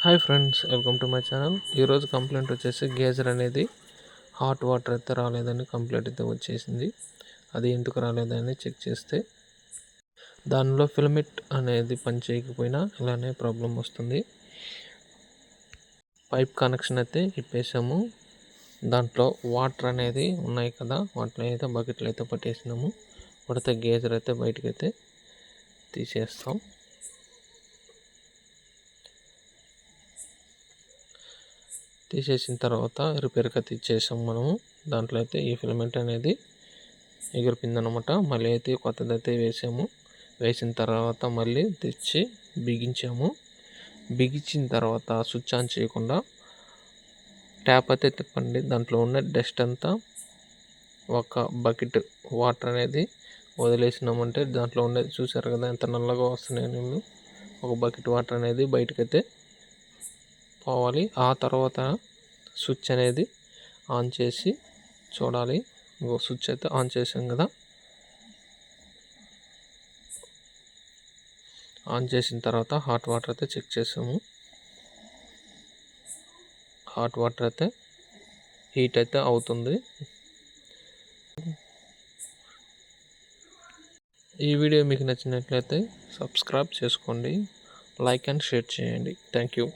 Hi friends, welcome to my channel. ఈరోజు complaint వచ్చేసి geyser అనేది హాట్ వాటర్ అయితే రాలేదని కంప్లైంట్ అయితే వచ్చేసింది. అది ఎందుకు రాలేదని చెక్ చేస్తే దానిలో ఫిలమెంట్ అనేది పని చేయకపోయినా ఇలానే ప్రాబ్లం వస్తుంది. పైప్ కనెక్షన్ అయితే ఇప్పేసాము. దాంట్లో వాటర్ అనేది ఉన్నాయి కదా, వాటిని అయితే బకెట్లు అయితే పట్టేసినాము. పడితే గేజర్ అయితే బయటకు అయితే తీసేస్తాం. తీసేసిన తర్వాత రిపేర్కి అయితే ఇచ్చేసాం మనము. దాంట్లో అయితే ఈ ఫిలమెంట్ అనేది ఎగిరిపోయిందనమాట. మళ్ళీ అయితే కొత్తది అయితే వేసిన తర్వాత మళ్ళీ తెచ్చి బిగించాము. బిగించిన తర్వాత స్విచ్ ఆన్ చేయకుండా ట్యాప్ అయితే తిప్పండి. దాంట్లో ఉన్న డస్ట్ అంతా ఒక బకెట్ వాటర్ అనేది వదిలేసినామంటే దాంట్లో ఉండేది చూసారు కదా ఎంత నల్లగా వస్తున్నాయి నీళ్ళు. ఒక బకెట్ వాటర్ అనేది బయటకైతే పోవాలి. ఆ తర్వాత స్విచ్ అనేది ఆన్ చేసి చూడాలి. స్విచ్ అయితే ఆన్ చేసాం కదా, ఆన్ చేసిన తర్వాత హాట్ వాటర్ అయితే చెక్ చేసాము. హాట్ వాటర్ అయితే హీట్ అయితే అవుతుంది. ఈ వీడియో మీకు నచ్చినట్లయితే సబ్స్క్రైబ్ చేసుకోండి, లైక్ అండ్ షేర్ చేయండి. Thank you.